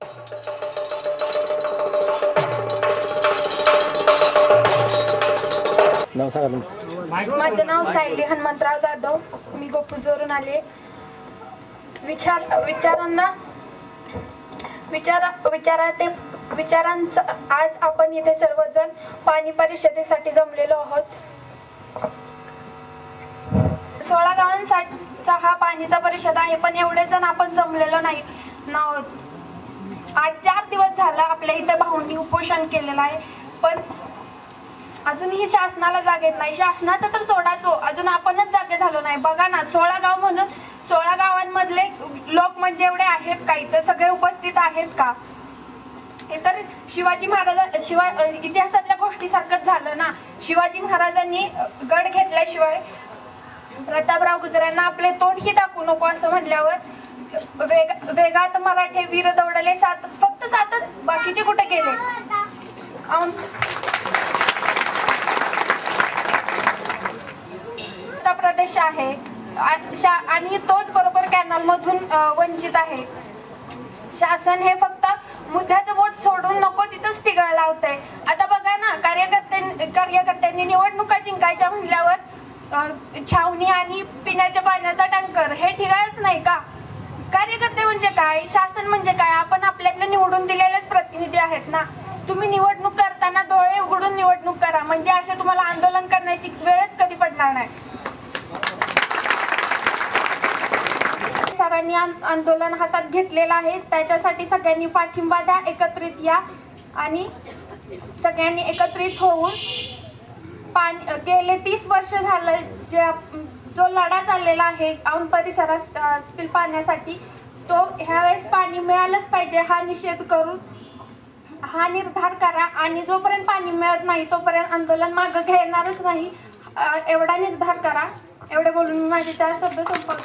माझं नाव सायली हनुमंतराव जाधव, मी गोपूजवरून आले. विचारांचा आज आपण इथे सर्वजण पाणी परिषदेसाठी जमलेलो आहोत. 16 गावांचा हा पाणीचा परिषद आहे, पण एवढे जण आपण जमलेलो नाही आहोत. आज 4 दिवस झाला आपल्या इथे भाऊंनी उपोषण केलेलं आहे, पण अजूनही शासनाला जाग येत नाही. शासनाचं तर सोडाचो, अजून आपणच जागे झालो नाही. बघा ना, 16 गाव म्हणून 16 गावांमधले लोक म्हणजे एवढे आहेत का इथं? सगळे उपस्थित आहेत का? हे तर शिवाजी इतिहासातल्या गोष्टी सारखंच झालं ना. शिवाजी महाराजांनी गड घेतल्याशिवाय प्रतापराव गुजरांना आपले तोंडही दाखवू नको असं म्हणल्यावर वेगात मराठे वीर दौडले फक्त सातच, बाकीचे कुठे गेले? प्रदेश आहे आणि तोच बरोबर कॅनल मधून वंचित आहे. शासन हे फक्त मुद्द्याचं बोट सोडून नको तिथंच तिघायला लावतंय. आता बघा ना, कार्यकर्त्यांनी निवडणुका जिंकायच्या म्हणल्यावर छावणी आणि पिण्याच्या पाण्याचा टँकर हे ठिकाणच नाही का? कार्यकर्ते म्हणजे काय? शासन म्हणजे काय? आपण आपल्यातले निवडून दिलेलेच प्रतिनिधी आहेत ना. तुम्ही निवडणूक करताना डोळे उघडून निवडणूक करा, म्हणजे असे तुम्हाला आंदोलन करण्याची वेळच कधी पडणार नाही. सरांनी आंदोलन हातात घेतलेलं आहे, त्याच्यासाठी सगळ्यांनी पाठिंबा द्या, एकत्रित या आणि सगळ्यांनी एकत्रित होऊन गेले 30 वर्ष झालं जो लढा चाललेला आहे औंध परिसरातील पाण्यासाठी, तो ह्यावेळेस पाणी मिळालंच पाहिजे हा निषेध करून हा निर्धार करा. आणि जोपर्यंत पाणी मिळत नाही तोपर्यंत आंदोलन मागं घेणारच नाही एवढा निर्धार करा. एवढे बोलून मी माझे 4 शब्द संपवतो.